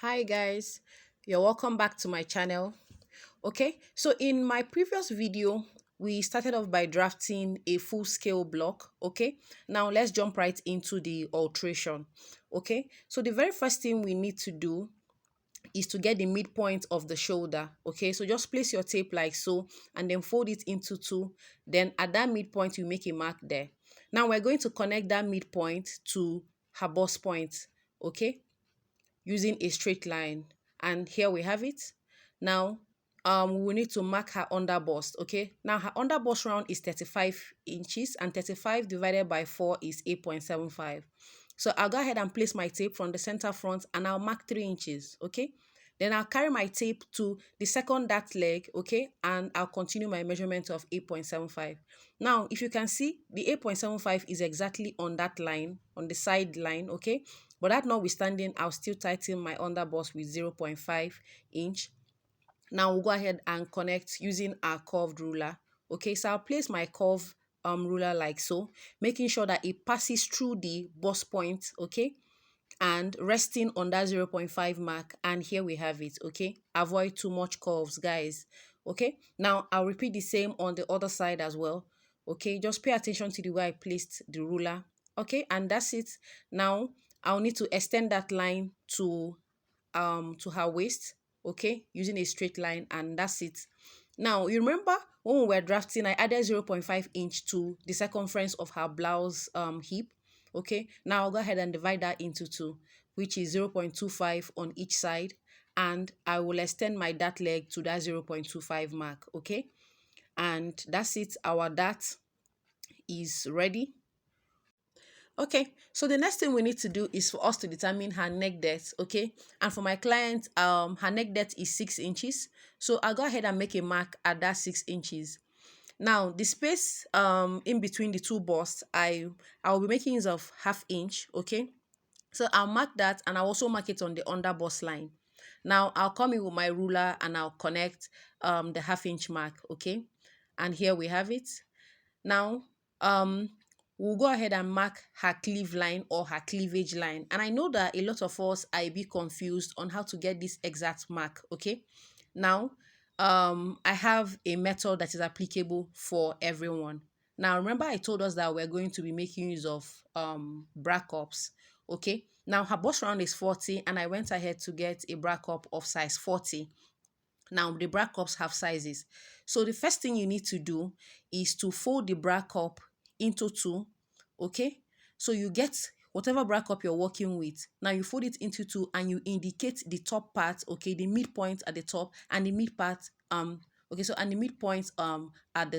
Hi guys, you're welcome back to my channel. Okay, so in my previous video we started off by drafting a full scale block. Okay, now let's jump right into the alteration. Okay, so the very first thing we need to do is to get the midpoint of the shoulder. Okay, so just place your tape like so and then fold it into two. Then at that midpoint you make a mark there. Now we're going to connect that midpoint to her bust point. Okay, using a straight line, and here we have it. Now we need to mark her under bust. Okay, now her under bust round is 35 inches, and 35 divided by 4 is 8.75. So I'll go ahead and place my tape from the center front and I'll mark 3 inches. Okay, then I'll carry my tape to the second dart leg. Okay, and I'll continue my measurement of 8.75. Now if you can see, the 8.75 is exactly on that line, on the side line. Okay, but that notwithstanding, I'll still tighten my under bust with 0.5 inch. Now we'll go ahead and connect using our curved ruler. Okay, so I'll place my curved ruler like so, making sure that it passes through the bust point. Okay, and resting on that 0.5 mark, and here we have it. Okay, avoid too much curves, guys. Okay, now I'll repeat the same on the other side as well. Okay, just pay attention to the way I placed the ruler. Okay, and that's it. Now I'll need to extend that line to her waist. Okay, using a straight line, and that's it. Now you remember when we were drafting, I added 0.5 inch to the circumference of her blouse hip. Okay, now I'll go ahead and divide that into two, which is 0.25 on each side, and I will extend my dart leg to that 0.25 mark. Okay, and that's it. Our dart is ready. Okay, so the next thing we need to do is for us to determine her neck depth. Okay, and for my client, her neck depth is 6 inches. So I'll go ahead and make a mark at that 6 inches. Now the space in between the two busts, I'll be making use of half inch. Okay, so I'll mark that, and I'll also mark it on the under bust line. Now I'll come in with my ruler and I'll connect the half inch mark. Okay, and here we have it. Now we'll go ahead and mark her cleave line or her cleavage line, and I know that a lot of us are a bit confused on how to get this exact mark. Okay, now I have a method that is applicable for everyone. Now remember, I told us that we're going to be making use of bra cups. Okay, now her bust round is 40 and I went ahead to get a bra cup of size 40. Now the bra cups have sizes. So the first thing you need to do is to fold the bra cup into two. Okay, so you get whatever bra cup you're working with. Now you fold it into two and you indicate the top part. Okay, the midpoint at the top and the mid part. Okay, so and the midpoint at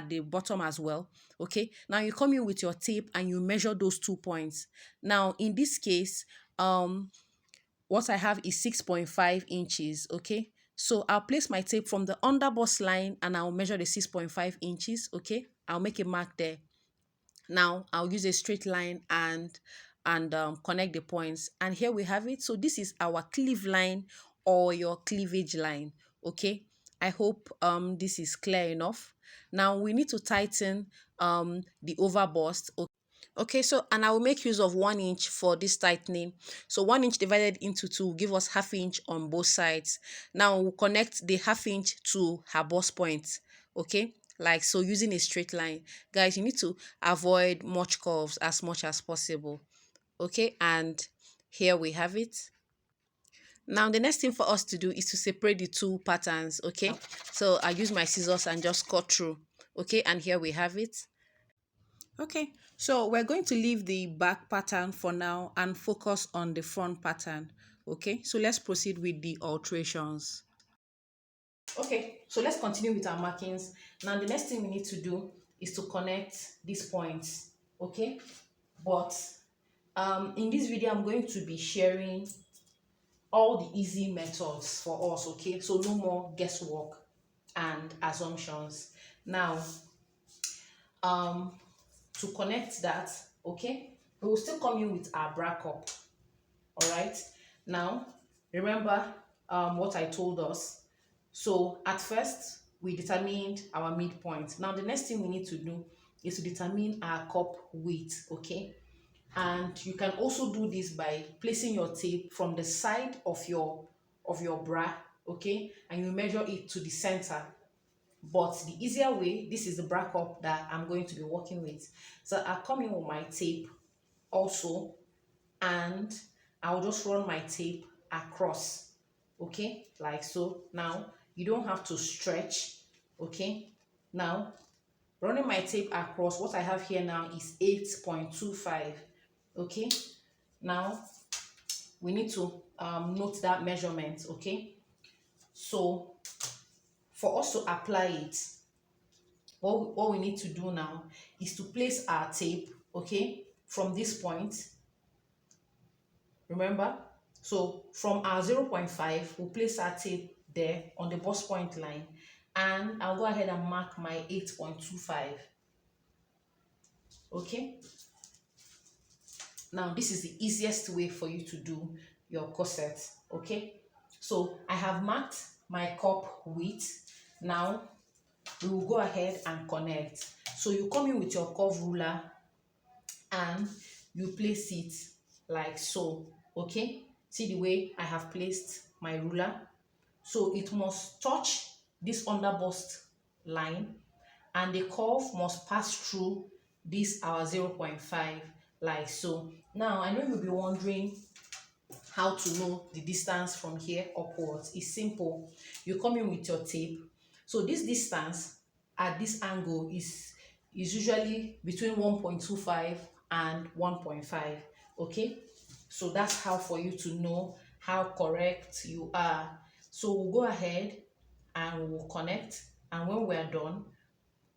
the bottom as well. Okay, now you come in with your tape and you measure those 2 points. Now in this case, what I have is 6.5 inches. Okay, so I'll place my tape from the under bust line and I'll measure the 6.5 inches. Okay, I'll make a mark there. Now I'll use a straight line and connect the points, and here we have it. So this is our cleave line or your cleavage line. Okay, I hope this is clear enough. Now we need to tighten the over bust. Okay, so and I will make use of 1 inch for this tightening. So 1 inch divided into two will give us half inch on both sides. Now we'll connect the half inch to her bust point. Okay, like so, using a straight line. Guys, you need to avoid much curves as much as possible. Okay, and here we have it. Now the next thing for us to do is to separate the two patterns. Okay, so I use my scissors and just cut through. Okay, and here we have it. Okay, so we're going to leave the back pattern for now and focus on the front pattern. Okay, so let's proceed with the alterations. Okay, so let's continue with our markings. Now the next thing we need to do is to connect these points. Okay, but in this video I'm going to be sharing all the easy methods for us. Okay, so no more guesswork and assumptions. Now um to connect that, okay, we will still come in with our bra cup. All right, now remember what I told us. So at first we determined our midpoint. Now the next thing we need to do is to determine our cup width. Okay, And you can also do this by placing your tape from the side of your bra, okay, and you measure it to the center. But the easier way, this is the bra cup that I'm going to be working with. So I'll come in with my tape also, and I'll just run my tape across, okay, like so. Now you don't have to stretch, okay. Now running my tape across, what I have here now is 8.25, okay. Now we need to note that measurement, okay. So for us to apply it, what we need to do now is to place our tape, okay, from this point. Remember, so from our 0.5 we'll place our tape there on the bust point line, and I'll go ahead and mark my 8.25, okay. Now this is the easiest way for you to do your corset, okay. So I have marked my cup width. Now we will go ahead and connect. So you come in with your curve ruler and you place it like so, okay. See the way I have placed my ruler. So it must touch this under bust line, and the curve must pass through this our 0.5, like so. Now I know you'll be wondering how to know the distance from here upwards. It's simple. You come in with your tape. So this distance at this angle is usually between 1.25 and 1.5, okay. So that's how for you to know how correct you are. So we'll go ahead and we'll connect, and when we're done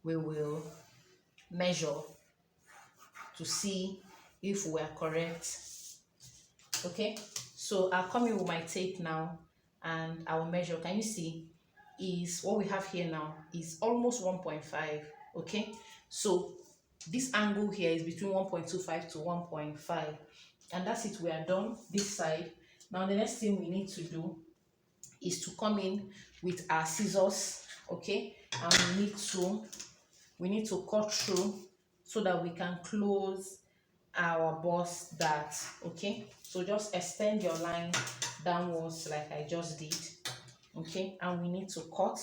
we will measure to see if we're correct, okay. So I'll come in with my tape now and I'll measure. Can you see, is what we have here now is almost 1.5, okay. So this angle here is between 1.25 to 1.5, and that's it. We are done this side. Now the next thing we need to do is to come in with our scissors, okay, and we need to cut through so that we can close our bust dart, okay. So just extend your line downwards like I just did, okay, and we need to cut,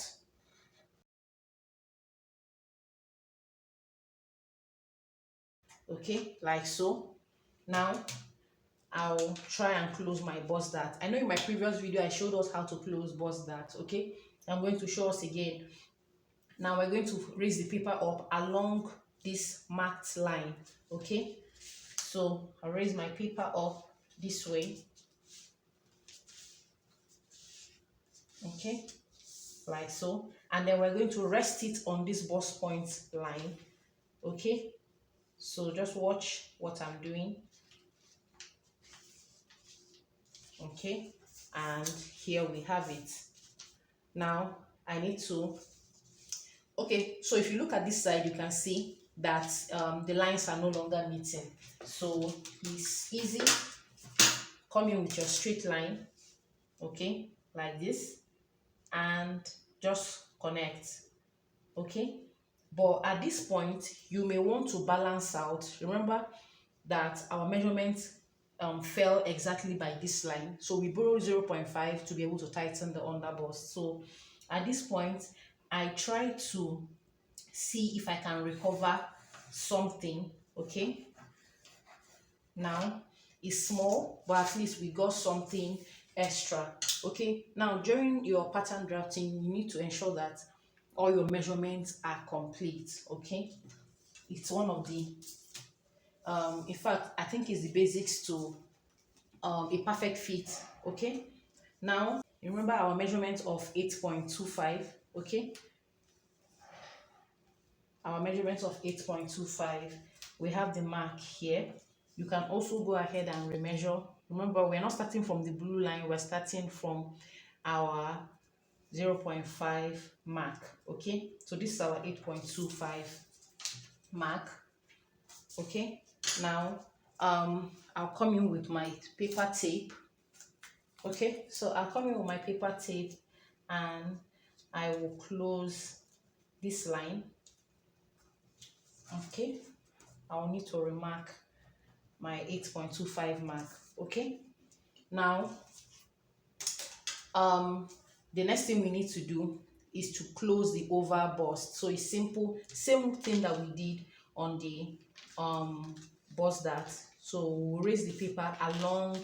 okay, like so. Now I'll try and close my bust dart. I know in my previous video I showed us how to close bust dart, okay. I'm going to show us again. Now we're going to raise the paper up along this marked line, okay. So I'll raise my paper up this way, okay, like so, and then we're going to rest it on this bust point line, okay. So just watch what I'm doing, okay, and here we have it. Now I need to, okay, so if you look at this side you can see that the lines are no longer meeting. So it's easy. Come in with your straight line, okay, like this, and just connect, okay. But at this point you may want to balance out. Remember that our measurement fell exactly by this line, so we borrowed 0.5 to be able to tighten the underbust. So at this point I try to see if I can recover something, okay. Now it's small, but at least we got something extra, okay. Now during your pattern drafting you need to ensure that all your measurements are complete, okay. It's one of the in fact I think it's the basics to a perfect fit, okay. Now remember our measurement of 8.25, okay. Our measurement of 8.25, we have the mark here. You can also go ahead and remeasure. Remember, we're not starting from the blue line, we're starting from our 0.5 mark, okay. So this is our 8.25 mark, okay. Now I'll come in with my paper tape, okay. So I'll come in with my paper tape and I will close this line, okay. I'll need to remark my 8.25 mark. Okay, now the next thing we need to do is to close the oval bust. So it's simple, same thing that we did on the bust dart. So we'll raise the paper along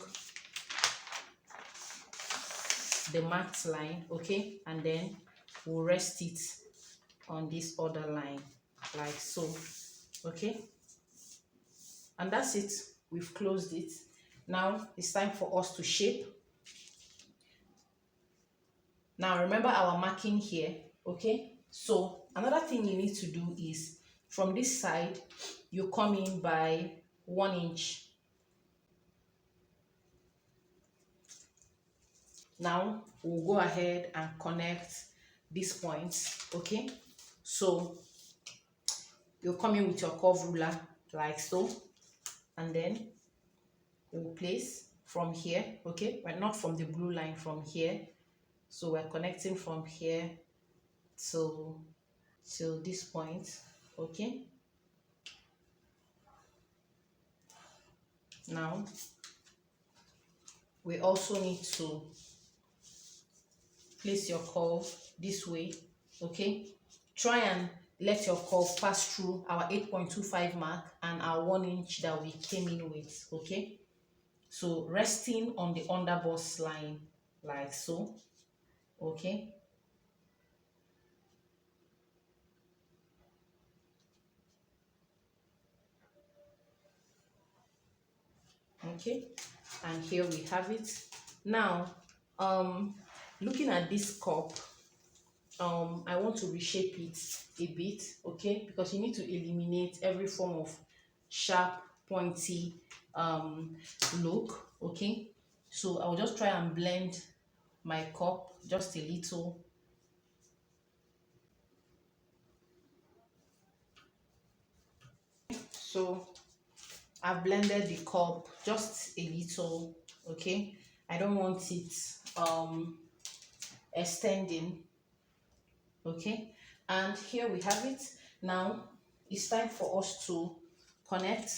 the marked line, okay, and then we'll rest it on this other line like so. Okay, and that's it, we've closed it. Now it's time for us to shape. Now remember our marking here. Okay, so another thing you need to do is from this side you come in by 1 inch. Now we'll go ahead and connect these points. Okay, so you'll come in with your curve ruler like so, and then we'll place from here. Okay, but not from the blue line, from here. So we're connecting from here to this point. Okay, now we also need to place your curve this way. Okay, try and let your curve pass through our 8.25 mark and our 1 inch that we came in with. Okay, so resting on the underbust line like so. Okay, okay, and here we have it. Now looking at this cup, I want to reshape it a bit, okay, because you need to eliminate every form of sharp pointy look. Okay, so I'll just try and blend my cup just a little. So I've blended the cup just a little. Okay, I don't want it extending. Okay, and here we have it. Now it's time for us to connect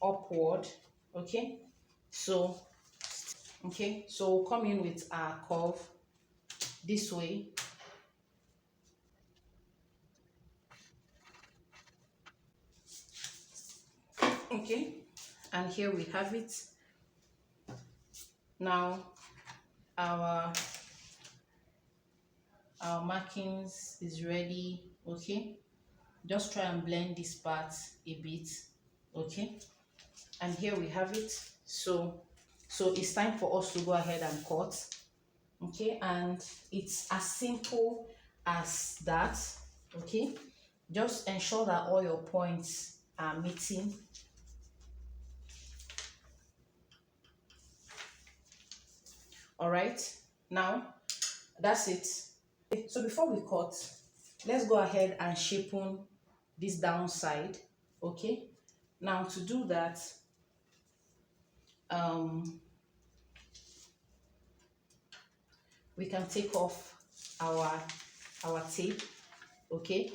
upward. Okay, so we'll come in with our curve this way. Okay, and here we have it. Now our markings is ready. Okay, just try and blend this part a bit. Okay, and here we have it. So it's time for us to go ahead and cut. Okay, and it's as simple as that. Okay, just ensure that all your points are meeting. All right, now that's it. So before we cut, let's go ahead and shapen this downside. Okay, now to do that, we can take off our tape. Okay,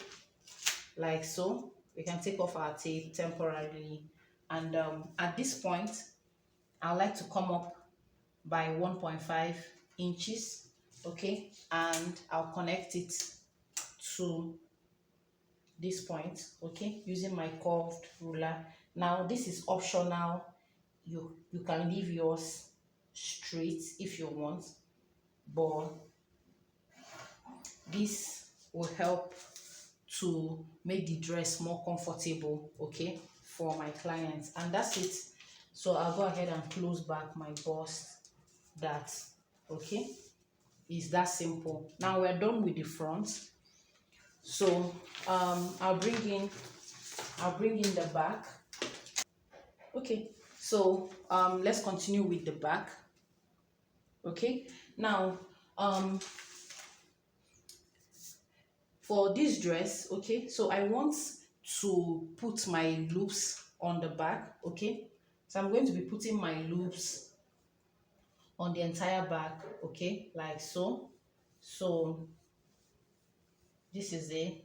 like so. We can take off our tape temporarily, and at this point I would like to come up by 1.5 inches. Okay, and I'll connect it to this point, okay, using my curved ruler. Now this is optional. You can leave yours straight if you want, but this will help to make the dress more comfortable, okay, for my clients. And that's it. So I'll go ahead and close back my bust. That, okay, is that simple. Now we're done with the front. So I'll bring in the back. Okay, so let's continue with the back. Okay, now for this dress, okay, so I want to put my loops on the back. Okay, so I'm going to be putting my loops on the entire back, okay, like so. So this is it.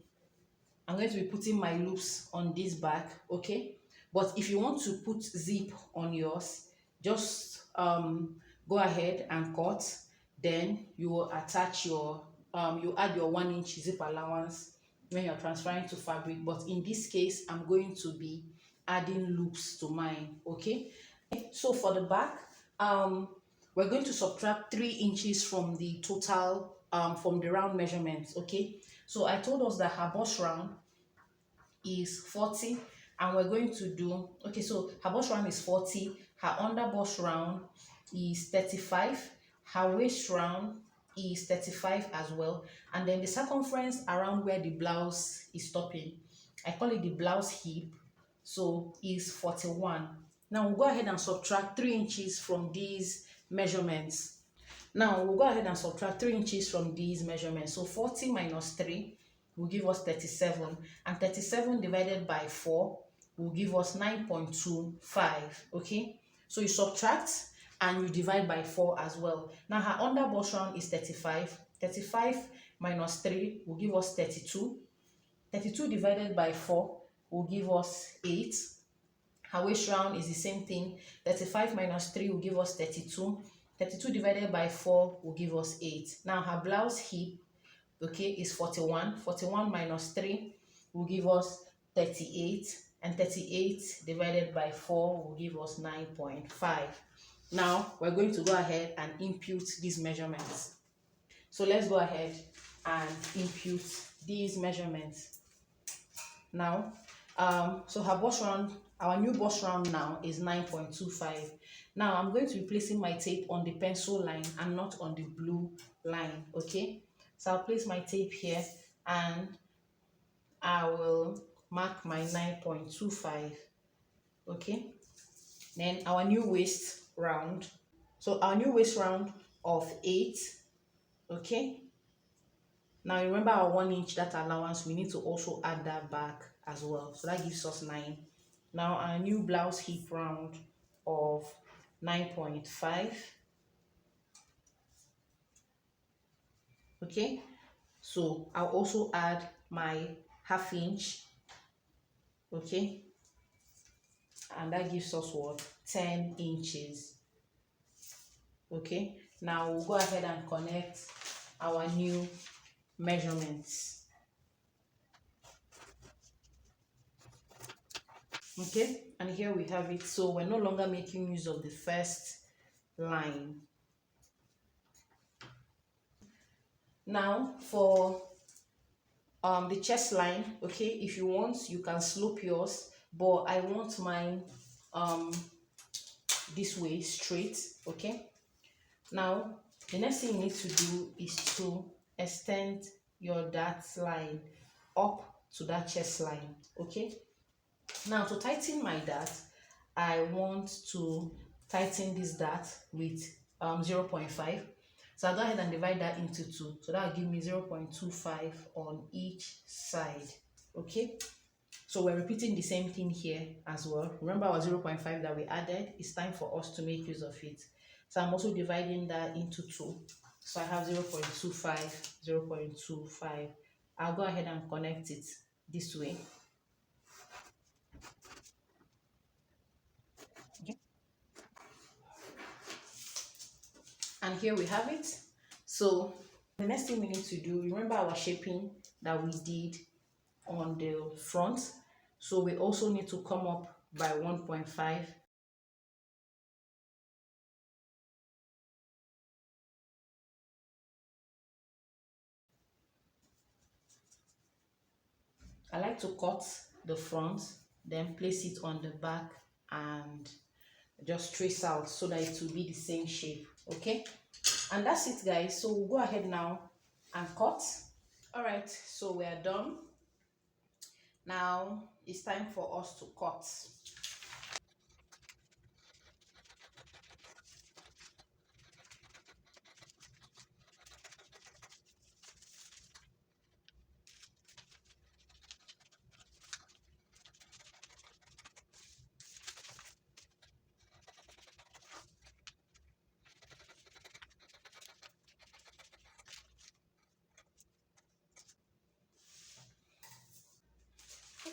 I'm going to be putting my loops on this back. Okay, But if you want to put zip on yours, just go ahead and cut. Then you will attach your you add your 1 inch zip allowance when you're transferring to fabric. But in this case, I'm going to be adding loops to mine. Okay. So for the back, we're going to subtract 3 inches from the total from the round measurements. Okay. So I told us that her bust round is 40, and we're going to do, okay, so her bust round is 40, her under bust round is 35, her waist round is 35 as well, and then the circumference around where the blouse is stopping, I call it the blouse hip, so is 41. Now we'll go ahead and subtract 3 inches from these measurements. Now we'll go ahead and subtract 3 inches from these measurements. So 40 minus 3 will give us 37. And 37 divided by 4 will give us 9.25. Okay. So you subtract and you divide by 4 as well. Now her under bust round is 35. 35 minus 3 will give us 32. 32 divided by 4 will give us 8. Her waist round is the same thing. 35 minus 3 will give us 32. 32 divided by 4 will give us 8. Now her blouse hip, okay, is 41. 41 minus 3 will give us 38. And 38 divided by 4 will give us 9.5. Now we're going to go ahead and impute these measurements. So let's go ahead and impute these measurements. Now, so her bust round, our new bust round now is 9.25. Now I'm going to be placing my tape on the pencil line and not on the blue line. Okay, so I'll place my tape here and I will mark my 9.25. Okay, then our new waist round, so our new waist round of 8. Okay, now remember our 1 inch that allowance, we need to also add that back as well, so that gives us 9. Now our new blouse hip round of 9.5. Okay, so I'll also add my ½ inch. Okay, and that gives us what, 10 inches. Okay, now we'll go ahead and connect our new measurements. Okay, and here we have it. So we're no longer making use of the first line. Now for the chest line, okay, if you want, you can slope yours, but I want mine this way, straight. Okay, now the next thing you need to do is to extend your dart line up to that chest line. Okay, now to tighten my dart, I want to tighten this dart with 0.5. So I'll go ahead and divide that into 2. So that will give me 0.25 on each side. Okay, so we're repeating the same thing here as well. Remember our 0.5 that we added? It's time for us to make use of it. So I'm also dividing that into 2. So I have 0.25, 0.25. I'll go ahead and connect it this way. Okay. And here we have it. So the next thing we need to do, remember our shaping that we did on the front. So we also need to come up by 1.5. I like to cut the front, then place it on the back and just trace out so that it will be the same shape. Okay, and that's it, guys. So we'll go ahead now and cut. All right, so we are done. Now it's time for us to cut.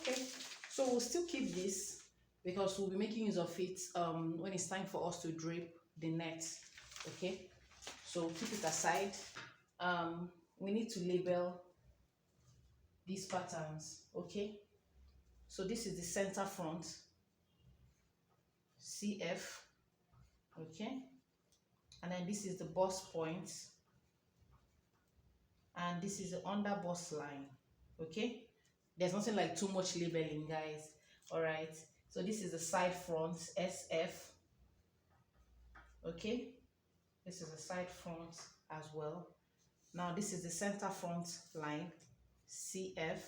Okay, so we'll still keep this because we'll be making use of it when it's time for us to drape the net. Okay, so keep it aside. We need to label these patterns. Okay, so this is the center front, CF. Okay, and then this is the bust point, and this is the under bust line. Okay, there's nothing like too much labeling, guys. All right, so this is the side front, SF. Okay, this is the side front as well. Now this is the center front line, CF.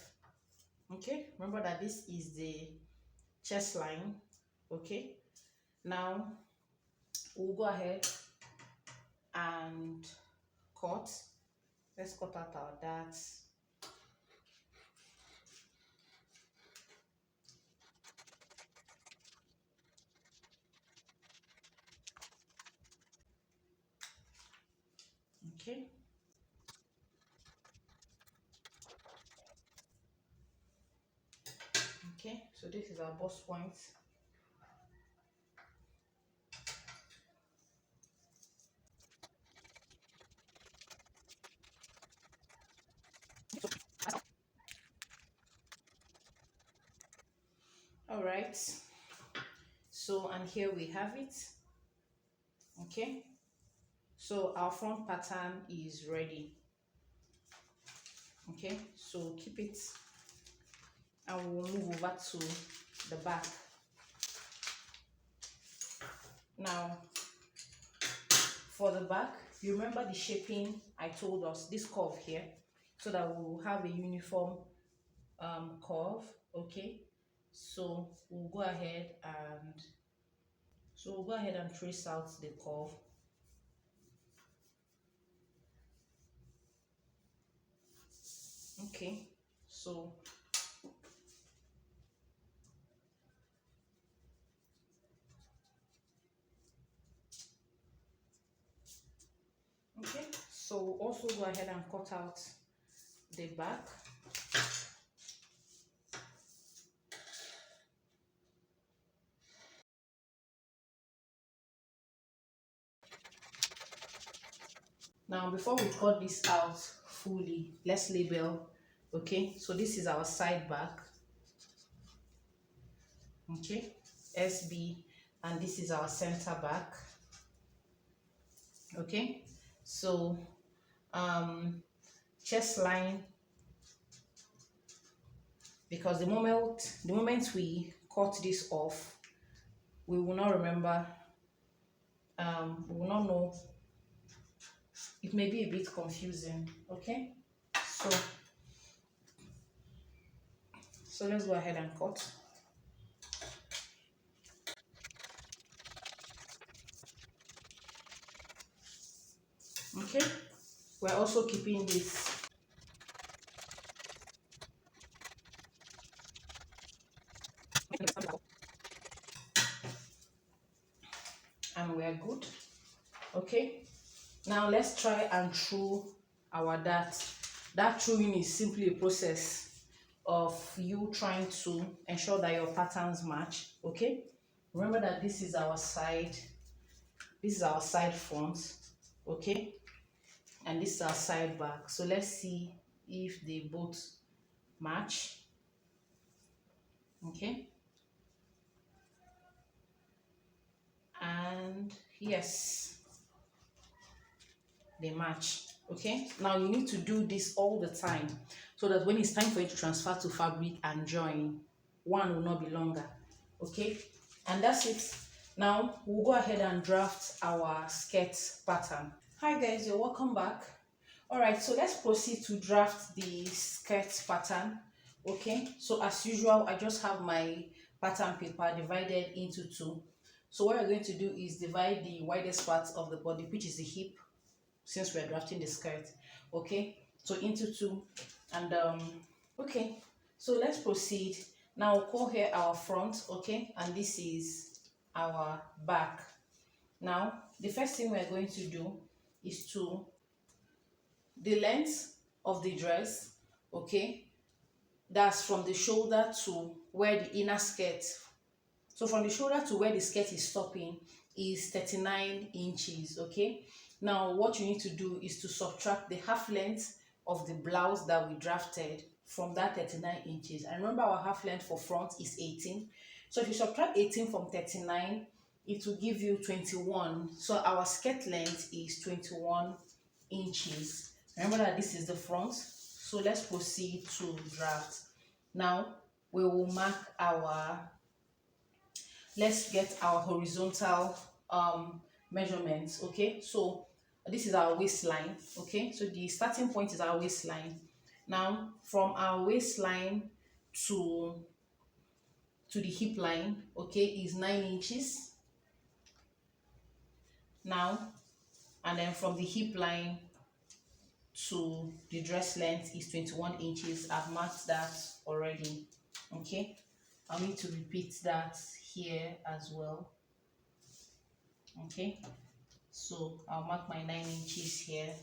Okay, remember that this is the chest line. Okay, now we'll go ahead and cut. Let's cut out our darts. Okay, okay, so this is our bust point. All right, so and here we have it. Okay, so our front pattern is ready. Okay, so keep it, and we'll move over to the back. Now for the back, you remember the shaping I told us, this curve here, so that we'll have a uniform curve. Okay, so we'll go ahead and trace out the curve. Okay, so okay, so also go ahead and cut out the back. Now before we cut this out fully, let's label. Okay, so this is our side back. Okay, SB, and this is our center back. Okay, so chest line, because the moment we cut this off, we will not remember, we will not know, it may be a bit confusing. Okay, so let's go ahead and cut. Okay, we're also keeping this. And we are good. Okay, now let's try and throw our dart. That throwing is simply a process of you trying to ensure that your patterns match. Okay, remember that this is our side front. Okay, and this is our side back. So let's see if they both match. Okay, and yes, they match. Okay, now you need to do this all the time, so that when it's time for you to transfer to fabric and join, one will not be longer. Okay, and that's it. Now we'll go ahead and draft our skirt pattern. Hi guys, you're welcome back. All right, so let's proceed to draft the skirt pattern. Okay, so as usual, I just have my pattern paper divided into two. So what we're going to do is divide the widest part of the body, which is the hip, since we're drafting the skirt. Okay, so into two. And okay, so let's proceed. Now we'll call here our front. Okay, and this is our back. Now the first thing we're going to do is to the length of the dress. Okay, that's from the shoulder to where the inner skirt, So from the shoulder to where the skirt is stopping is 39 inches, okay? Now what you need to do is to subtract the half length of the blouse that we drafted from that 39 inches. And remember, our half length for front is 18. So if you subtract 18 from 39, it will give you 21. So our skirt length is 21 inches. Remember that this is the front. So let's proceed to draft. Now we will mark our, let's get our horizontal measurements. Okay, so this is our waistline. Okay, so the starting point is our waistline. Now from our waistline to the hip line, okay, is 9 inches. Now, and then from the hip line to the dress length is 21 inches. I've marked that already. Okay, I'll need to repeat that here as well. Okay, so I'll mark my 9 inches here.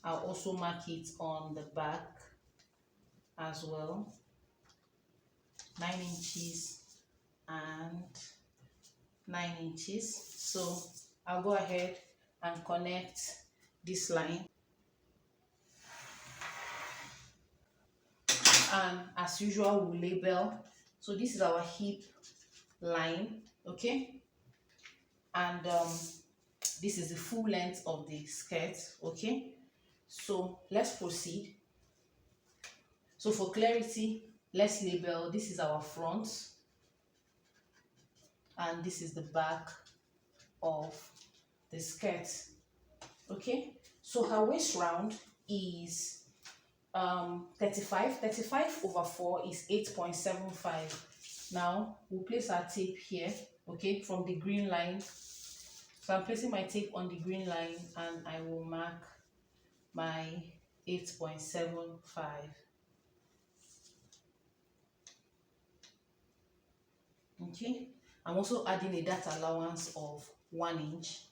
I'll also mark it on the back as well, 9 inches and 9 inches. So I'll go ahead and connect this line, and as usual we'll label. So this is our hip line, okay, and this is the full length of the skirt. Okay, so let's proceed. So for clarity, let's label. This is our front and this is the back of the skirt. Okay, so her waist round is 35 over 4 is 8.75. Now we'll place our tape here, okay, from the green line. So I'm placing my tape on the green line and I will mark my 8.75. Okay, I'm also adding a dart allowance of 1 inch.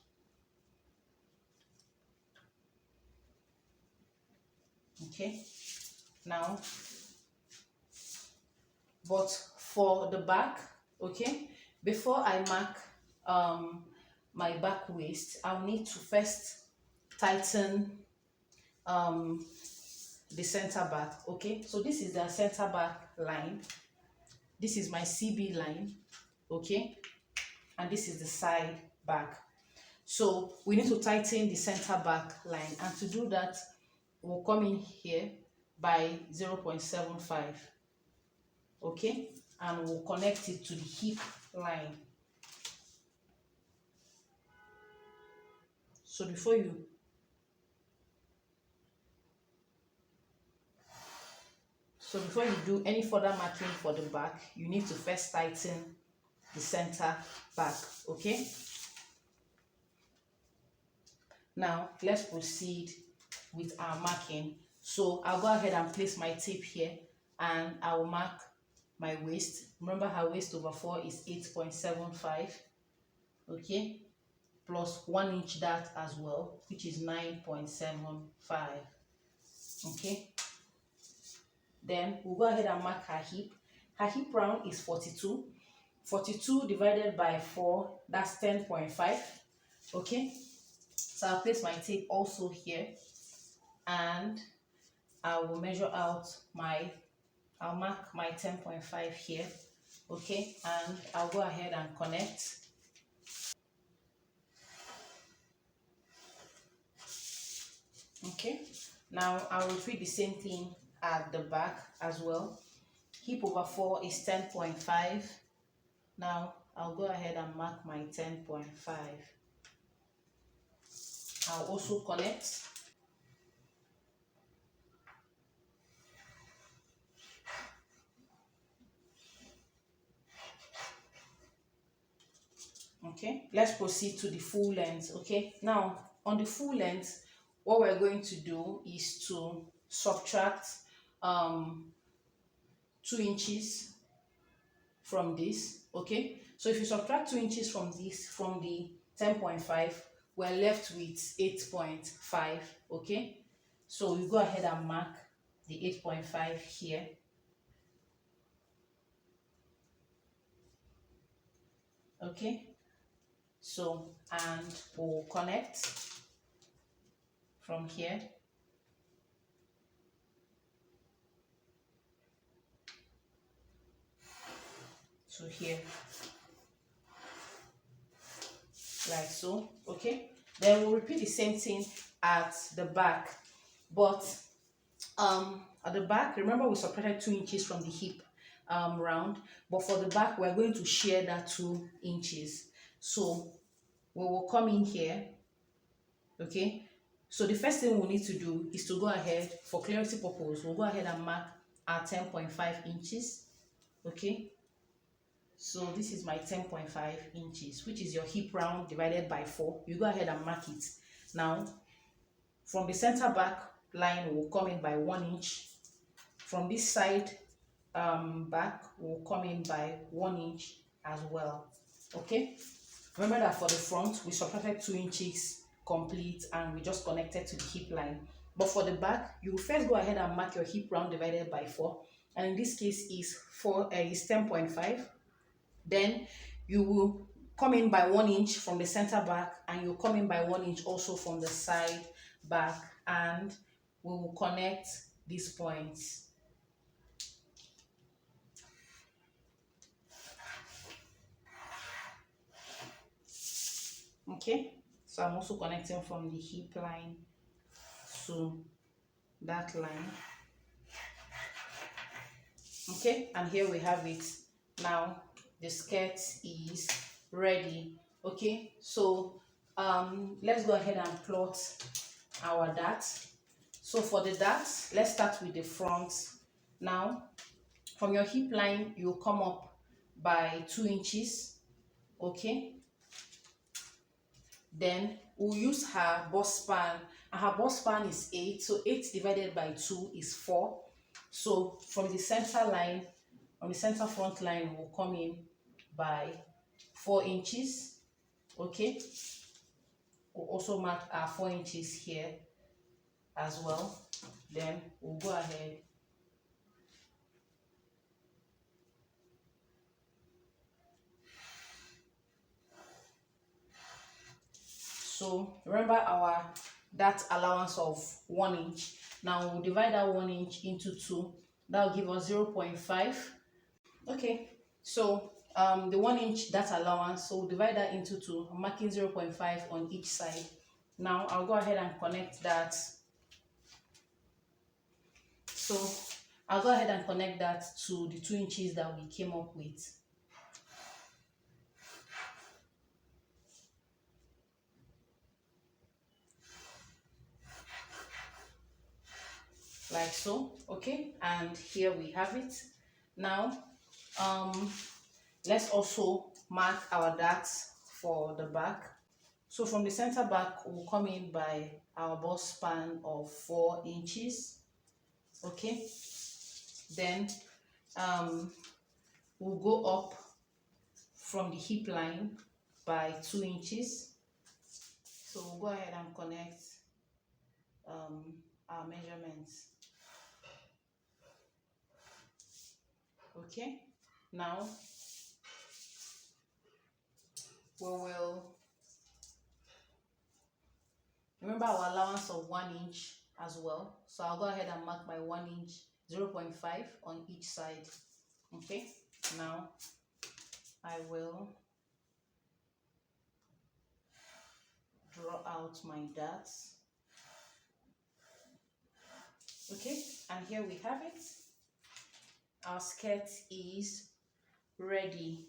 Okay, now, but for the back, okay, before I mark my back waist, I'll need to first tighten the center back. Okay, so this is the center back line, this is my CB line, okay, and this is the side back. So we need to tighten the center back line, and to do that we'll come in here by 0.75, okay, and we'll connect it to the hip line. So before you do any further marking for the back, you need to first tighten the center back. Okay, now let's proceed with our marking. So I'll go ahead and place my tape here and I will mark my waist. Remember, her waist over 4 is 8.75, okay, plus 1 inch dart as well, which is 9.75. okay, then we'll go ahead and mark her hip. Her hip round is 42 divided by 4, that's 10.5. okay, so I'll place my tape also here and I will measure out I'll mark my 10.5 here, okay, and I'll go ahead and connect. Okay, now I'll repeat the same thing at the back as well. Hip over 4 is 10.5. Now I'll go ahead and mark my 10.5. I'll also connect. Okay, let's proceed to the full length. Okay, now on the full length, what we're going to do is to subtract 2 inches from this. Okay, so if you subtract 2 inches from this, from the 10.5, we're left with 8.5. okay, so we go ahead and mark the 8.5 here. Okay, so and we'll connect from here to here, like so. Okay, then we'll repeat the same thing at the back, but at the back, remember we subtracted 2 inches from the hip round, but for the back we're going to share that 2 inches. So we will come in here. Okay, so the first thing we need to do is to go ahead, for clarity purpose, we'll go ahead and mark our 10.5 inches. Okay, so this is my 10.5 inches, which is your hip round divided by 4. You go ahead and mark it. Now from the center back line, will come in by 1 inch. From this side back, will come in by 1 inch as well. Okay, remember that for the front we subtracted 2 inches complete and we just connected to the hip line, but for the back you will first go ahead and mark your hip round divided by 4, and in this case is 10.5. Then you will come in by 1 inch from the center back, and you'll come in by 1 inch also from the side back, and we will connect these points. Okay, so I'm also connecting from the hip line to that line. Okay, and here we have it. Now the skirt is ready. Okay, so let's go ahead and plot our dart. So for the dart, let's start with the front. Now from your hip line you'll come up by 2 inches. Okay, then we'll use her bust span, and her bust span is 8, so 8 divided by 2 is 4. So from the center line, on the center front line, will come in by 4 inches. Okay, we'll also mark our 4 inches here as well. Then we'll go ahead so remember our that allowance of 1 inch. Now we'll divide that 1 inch into 2. That will give us 0.5. Okay, so the 1 inch that allowance, so we'll divide that into 2. I'm marking 0.5 on each side. Now I'll go ahead and connect that. So I'll go ahead and connect that to the 2 inches that we came up with. Like so. Okay, and here we have it. Now let's also mark our darts for the back. So from the center back we'll come in by our bust span of 4 inches. Okay, then we'll go up from the hip line by 2 inches. So we'll go ahead and connect our measurements. Okay, now we will remember our allowance of 1 inch as well. So I'll go ahead and mark my 1 inch, 0.5 on each side. Okay, now I will draw out my darts. Okay, and here we have it. Our skirt is ready.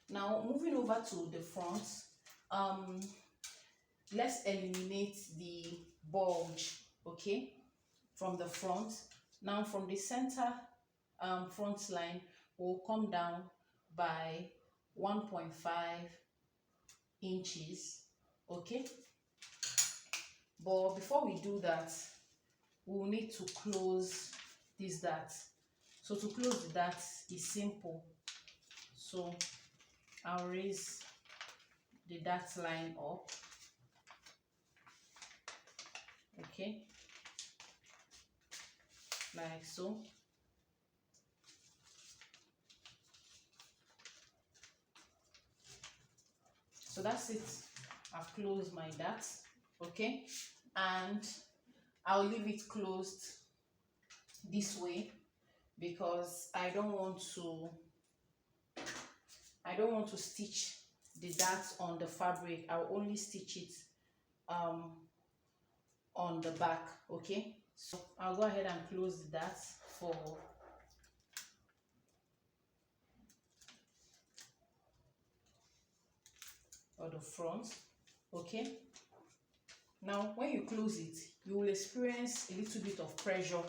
Now moving over to the front, let's eliminate the bulge, okay, from the front. Now from the center front line, we'll come down by 1.5 inches. Okay, but before we do that, we will need to close this dart. So to close the dart is simple. So I'll raise the dart line up. Okay, like so. So that's it. I've closed my dart. Okay, and I'll leave it closed this way because I don't want to stitch the dart on the fabric. I'll only stitch it um on the back. Okay, so I'll go ahead and close the dart for the front. Okay, now when you close it, you will experience a little bit of pressure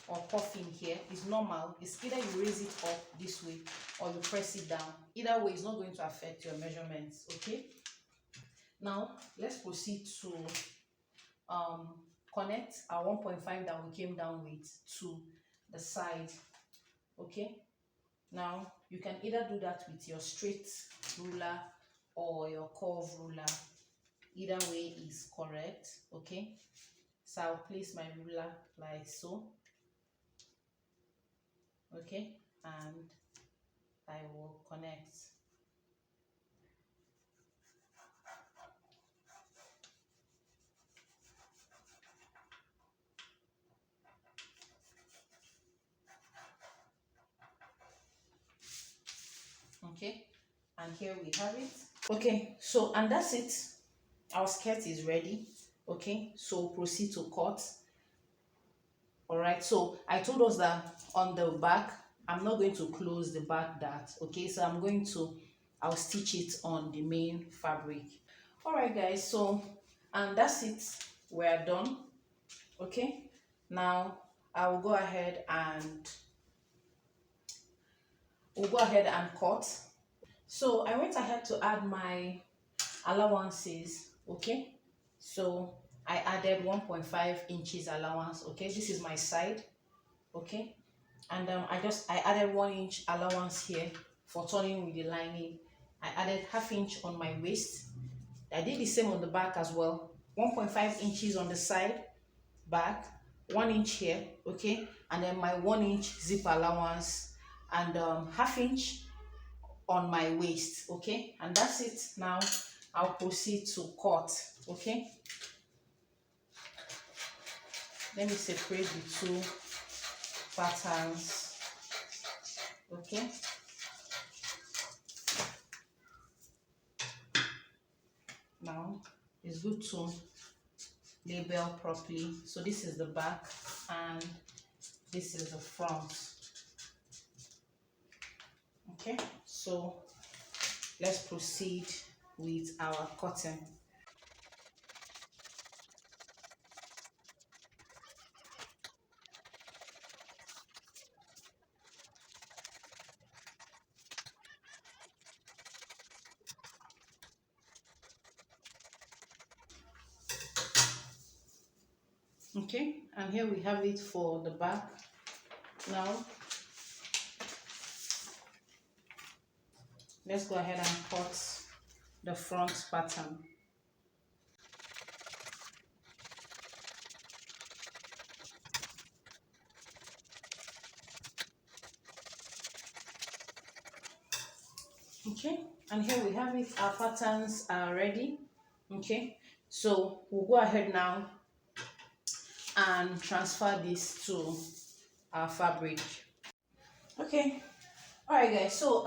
or puffing here. It's normal. It's either you raise it up this way or you press it down. Either way, it's not going to affect your measurements. Okay, now let's proceed to connect our 1.5 that we came down with to the side. Okay, now you can either do that with your straight ruler or your curve ruler. Either way is correct. Okay, so I'll place my ruler like so. Okay, and I will connect. Okay, and here we have it. Okay, so and that's it. Our skirt is ready. Okay, so proceed to cut. All right, so I told us that on the back I'm not going to close the back dart. Okay, so I'll stitch it on the main fabric. All right guys, so and that's it, we're done. Okay, now I will go ahead and cut. So I went ahead to add my allowances. Okay, so I added 1.5 inches allowance. Okay, this is my side. Okay, and I added 1 inch allowance here for turning with the lining. I added ½ inch on my waist. I did the same on the back as well. 1.5 inches on the side back, 1 inch here. Okay, and then my 1 inch zip allowance and ½ inch on my waist. Okay, and that's it. Now I'll proceed to cut. Okay, let me separate the two patterns. Okay, now it's good to label properly. So this is the back and this is the front. Okay, so let's proceed with our cutting. Okay, and here we have it for the back. Now let's go ahead and cut the front pattern. Okay, and here we have it. Our patterns are ready. Okay, so we'll go ahead now and transfer this to our fabric. Okay, all right guys, so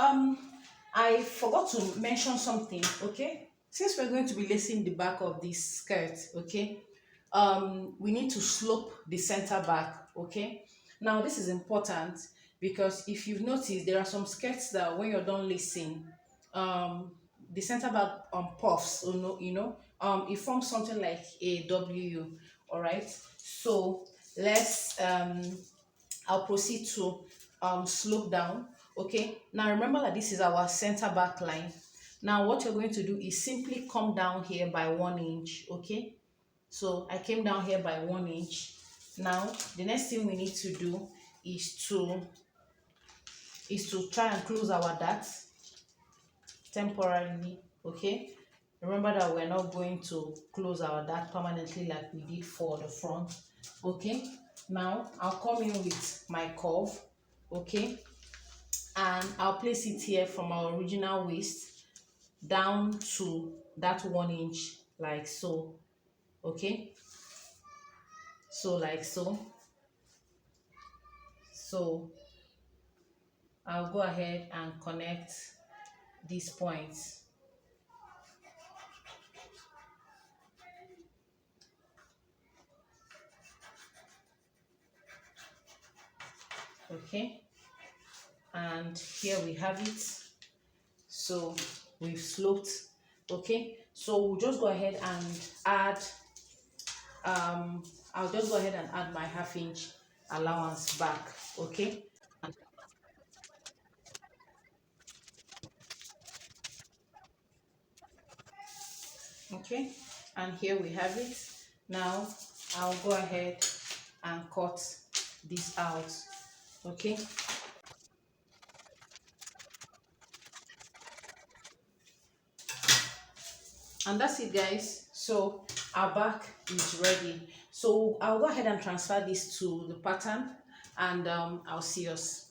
I forgot to mention something. Okay, since we're going to be lacing the back of this skirt, okay, we need to slope the center back. Okay, now this is important because if you've noticed, there are some skirts that when you're done lacing, the center back puffs, it forms something like a W. All right, so let's I'll proceed to slope down. Okay, now remember that this is our center back line. Now what you're going to do is simply come down here by 1 inch. Okay, so I came down here by 1 inch. Now the next thing we need to do is to try and close our dart temporarily. Okay, remember that we're not going to close our dart permanently like we did for the front. Okay, now I'll come in with my curve. Okay, and I'll place it here from our original waist down to that 1 inch like so. Okay, so like so. So I'll go ahead and connect these points. Okay, and here we have it. So we've sloped. Okay, so we'll just go ahead and add I'll just go ahead and add my 1/2 inch allowance back. Okay, okay, and here we have it. Now I'll go ahead and cut this out. Okay, and that's it, guys. So our back is ready. So I'll go ahead and transfer this to the pattern, and I'll see us.